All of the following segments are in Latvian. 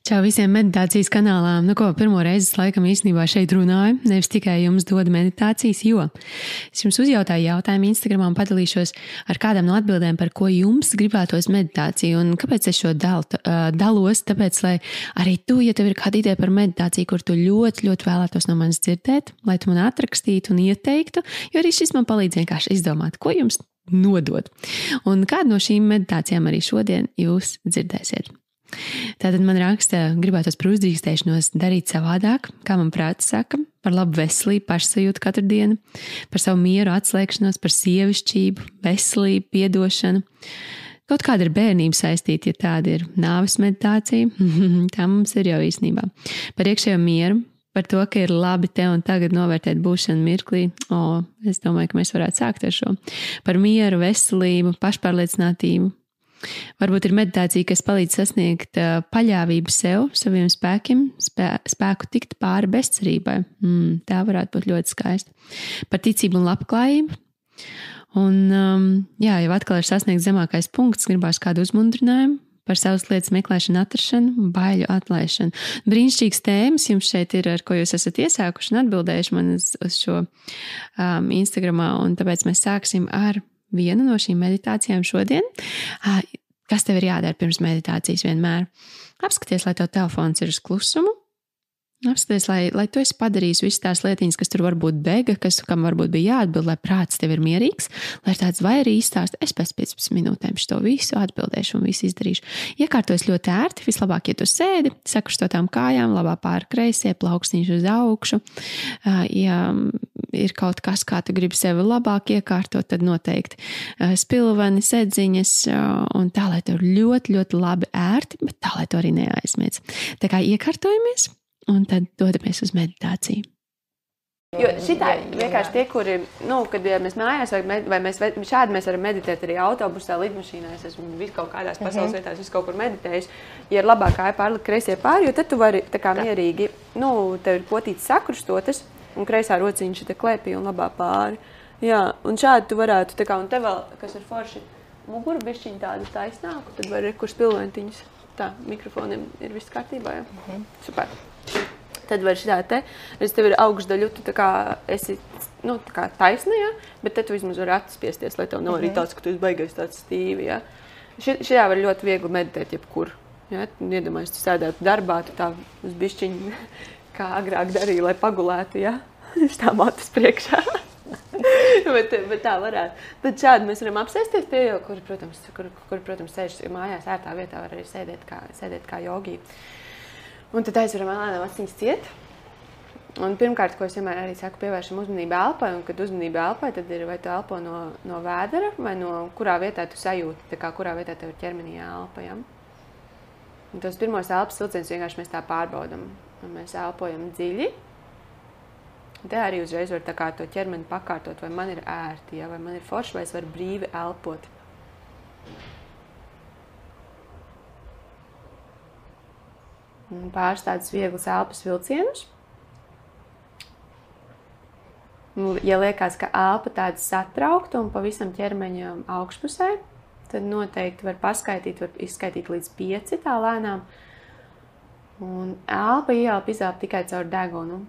Čau visiem meditācijas kanālām. Pirmo reizi laikam īstenībā šeit runāju, nevis tikai jums dodu meditācijas, jo es jums uzjautāju jautājumu Instagramā un padalīšos ar kādām no atbildēm, par ko jums gribētos meditāciju un kāpēc es šo dalos, tāpēc, lai arī tu, ja tev ir kāda ideja par meditāciju, kur tu ļoti, ļoti vēlētos no manis dzirdēt, lai tu man atrakstītu un ieteiktu, jo arī šis man palīdz vienkārši izdomāt, ko jums nodot. Un kādu no šīm meditācijām arī šodien jūs dzirdēsiet. Tātad man raksta, gribētos par uzdrīkstēšanos darīt savādāk, kā man prāts saka, par labu veselību, pašsajūtu katru dienu, par savu mieru, atslēgšanos, par sievišķību, veselību, piedošanu. Kaut kāda ir bērnība saistīta, ja tāda ir nāves meditācija, tā mums ir jau īstenībā. Par iekšējo mieru, par to, ka ir labi te un tagad novērtēt būšanu mirklī. Es domāju, ka mēs varētu sākt ar šo. Par mieru, veselību, pašpārliecinātību. Varbūt ir meditācija, kas palīdz sasniegt paļāvību sev, saviem spēkiem, spēku tikt pāri bezcerībai. Tā varētu būt ļoti skaista. Par ticību un labklājību. Un, jau atkal ir sasniegts zemākais punkts, gribās kādu uzmundrinājumu par savas lietas meklēšanu, atrašanu un baiļu atlaišanu. Brīnišķīgas tēmas jums šeit ir, ar ko jūs esat iesākuši un atbildējuši man uz šo Instagramā, un tāpēc mēs sāksim ar vienu no šīm meditācijām šodien. Kas tev ir jādara pirms meditācijas vienmēr? Apskaties, lai tev telefons ir uz klusumu. Apskaties, lai tu esi padarījis visas tās lietiņas, kas tur varbūt bega, kam varbūt bija jāatbild, lai prāts tev ir mierīgs, lai ir tāds vai arī izstāst, es pēc 15 minūtēm šo visu atbildēšu un visu izdarīšu. Iekārtojas ļoti ērti, vislabāk, ja tu sēdi, sakrustotām kājām, labā pāri kreisie, plaukstīņš uz augšu. Ja ir kaut kas, kā tu gribi sevi labāk iekārtot, tad noteikti spilveni, sedziņas un tā, lai tev ļoti, ļoti labi ērti, bet tā, lai tu arī neaizmiedz. Tā kā iekārtojamies. Un tad dodamies uz meditāciju. Jo šitā vienkārši tie, kuri, kad mēs mājās, šādi mēs varam meditēt arī autobusā, lidmašīnā, es esmu visu kaut kādās pasaules vietās, visu kaut kur meditējuši, ja ir labāk kāja pārlikt kreisie pāri, jo tad tu vari tā kā mierīgi, tev ir potīts sakrustotas, un kreisā rociņš te klēpī un labā pāri. Jā, un šādi tu varētu, tā kā, un te vēl, kas ir forši, muguru bišķiņi tādu taisnāku, tad var kur spilventiņus. Tā, mikrofoniem ir viss kārtībā, jā. Super. Tad var šitā te, redz, tev ir augšdaļu, tu tā kā esi, tā kā taisna, jā, bet tad tu vismaz var atspiesties, lai tev nav arī tāds, ka tu esi baigais tāds stīvi, jā. Šajā var ļoti viegli meditēt jebkur, jā. Iedomājies, tu sēdētu darbā, tu tā uz bišķiņu, kā agrāk darīja, lai pagulētu, jā. Šitā matas priekšā. bet tā varētu. Tad šādi mēs varam apsēsties pie jau, kuri, protams, sēž mājās ērtā vietā, var arī sēdēt kā jogī. Un tad aizveram lēnām aciņas ciet. Un pirmkārt, ko es vienmēr arī saku, pievēršam uzmanību elpai, un kad uzmanība elpai, tad ir vai tu elpo no vēdera, vai no kurā vietā tu sajūti, tā kā kurā vietā tev ir ķermenī elpa, ja? Un tos pirmos elpas vilcienus vienkārši mēs tā pārbaudam. Un mēs elpojam dziļi. Te arī uzreiz var tā kā to ķermeni pakārtot, vai man ir ērti, ja? Vai man ir forši, vai es varu brīvi elpot. Un pāris tādus vieglus elpas vilcienus. Ja liekas, ka elpa tāda satraukta un pavisam ķermeņa augšpusē, tad noteikti var paskaitīt, var izskaitīt līdz 5 tā lēnām. Un elpa izelpa tikai caur degunu.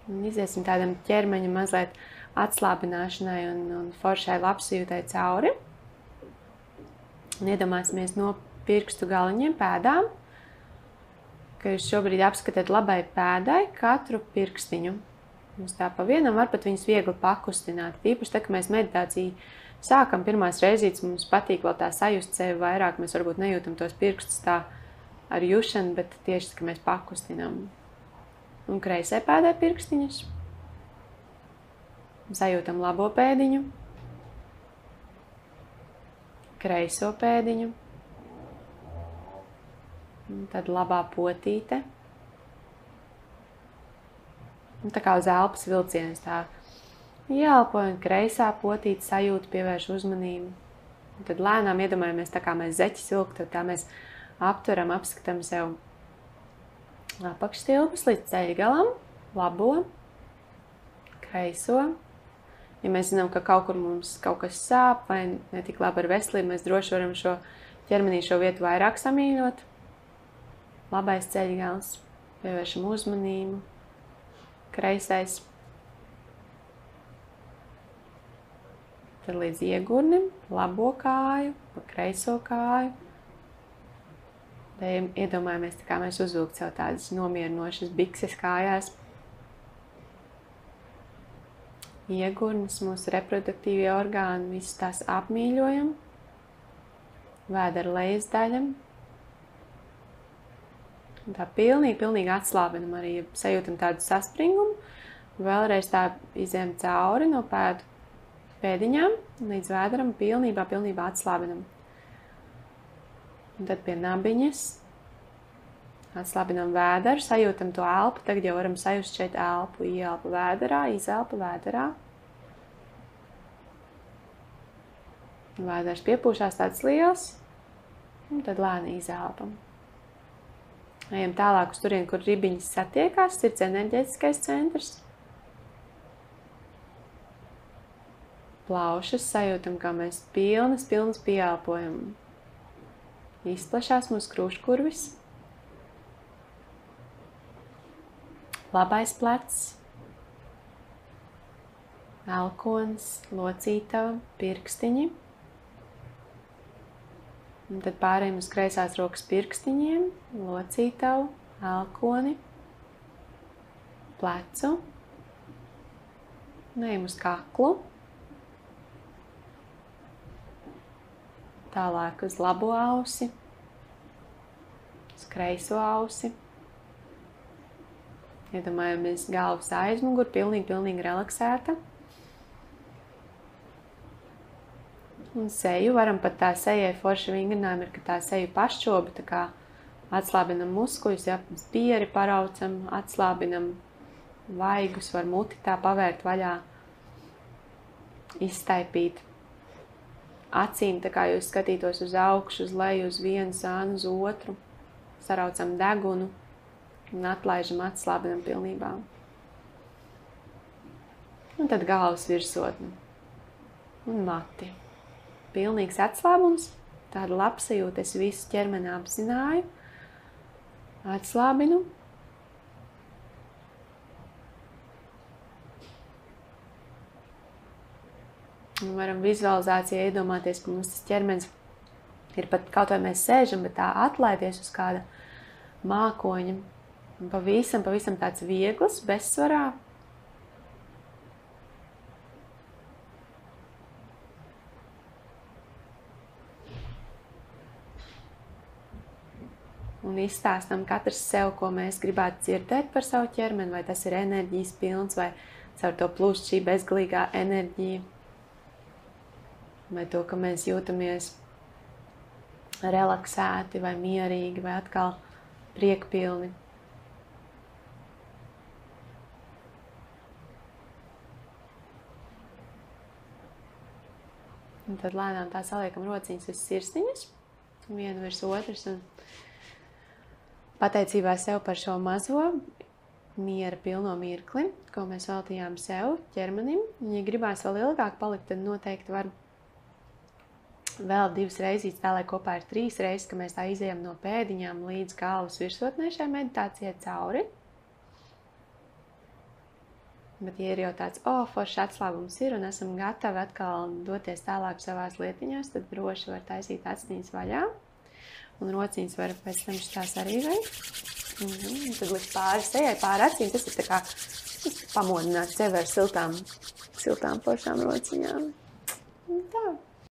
Un iziesim tādam ķermeņa mazliet atslābināšanai un foršai labsajūtai cauri. Un iedomāsimies no pirkstu galiņiem pēdām, ka jūs šobrīd apskatāt labai pēdai katru pirkstiņu. Mums tā pa vienam var pat viņus viegli pakustināt. Tīpaši tā, ka mēs meditāciju sākam pirmās reizītes, mums patīk vēl tā sajust sevi vairāk, mēs varbūt nejūtam tos pirkstus tā ar jušanu, bet tieši, ka mēs pakustinām. Un kreisai pēdai pirkstiņus. Sajūtam labo pēdiņu, kreiso pēdiņu, un tad labā potīte. Un tā kā uz elpas vilcienas tā ieelpoja un kreisā potīte sajūta pievērš uzmanību. Un tad lēnām iedomājamies tā kā mēs zeķi silku, tad tā mēs aptveram, apskatām sev apakšstilpes līdz ceļgalam, labo, kreiso, Ja mēs zinām, ka kaut kur mums kaut kas sāp vai netik labi ar veselību, mēs droši varam šo ķermenī šo vietu vairāk samīļot. Labais ceļgals, pievēršam uzmanību, kreisais. Tad līdz iegurnim, labo kāju, pa kreiso kāju. Tad iedomājamies, tā kā mēs uzvilkt sev tādas nomierinošas bikses kājās. Iegurnis, mūsu reproduktīvie orgāni, visas tās apmīļojam. Vēdera lejas daļam. Un tā pilnīgi atslābinam arī, ja sajūtam tādu saspringumu. Vēlreiz tā izējam cauri no pēdiņām līdz vēderam pilnībā atslābinam. Un tad pie nabiņas atslābinam vēderu, sajūtam to elpu. Tagad jau varam sajust šeit elpu. Ieelpa vēderā, izelpa vēderā. Vēders piepūšās tāds liels. Un tad lēni izelpam. Ejam tālāk uz turien, kur ribiņas satiekās, sirds enerģētiskais centrs. Plaušas sajūtam, kā mēs pilnas pieelpojam. Izplešās mūsu krūškurvis. Labais plecs. Elkons, locītava, pirkstiņi. Un tad pārējiem uz kreisās rokas pirkstiņiem, locītavu, elkoni, plecu. Un ejam uz kaklu. Tālāk uz labo ausi, uz kreiso ausi. Iedomājamies galvas aizmuguri, pilnīgi relaksēta. Un seju varam pat tā sejai forši vingrinājumi ir, ka tā seju pašķobi, tā kā atslābinam muskuļus, ja pieri paraucam, atslābinam vaigus, var muti tā pavērt vaļā, izstaipīt. Acīm, tā kā jūs skatītos uz augšu, uz leju, uz vienu sānu, uz otru, saraucam degunu un atlaižam, atslābinam pilnībā. Un tad galvas virsotne un mati. Pilnīgs atslābums, tāda labsajūta, es visu ķermeni apzināju, atslābinu. Un varam vizualizācijā iedomāties, ka mums tas ķermenis ir pat kaut vai mēs sēžam, bet tā atlaidies uz kāda mākoņa. Un pavisam tāds viegls, bezsvarā. Un izstāstam katrs sev, ko mēs gribētu dzirdēt par savu ķermeni, vai tas ir enerģijas pilns, vai caur to plūst šī bezgalīgā enerģija, vai to, ka mēs jūtamies relaksēti, vai mierīgi, vai atkal priekpilni. Un tad lēnām tā saliekam rociņas uz sirsniņas, vienu virs otras, un pateicībā sev par šo mazo miera pilno mirkli, ko mēs veltījām sev, ķermenim. Ja gribās vēl ilgāk palikt, tad noteikti var vēl 2 reizes, tā lai kopā ir 3 reizes, ka mēs tā izejam no pēdiņām līdz galvas virsotnē šai meditācijai cauri. Bet, ja ir jau tāds, foršs atslābums ir un esam gatavi atkal doties tālāk savās lietiņās, tad droši var taisīt aciņas vaļā. Un rociņas var pēc tam šitās arī veikt. Un tad likt pāri sejai, pāri acīm. Tas ir tā kā pamodināt sevi ar siltām foršām rociņām. Un tā.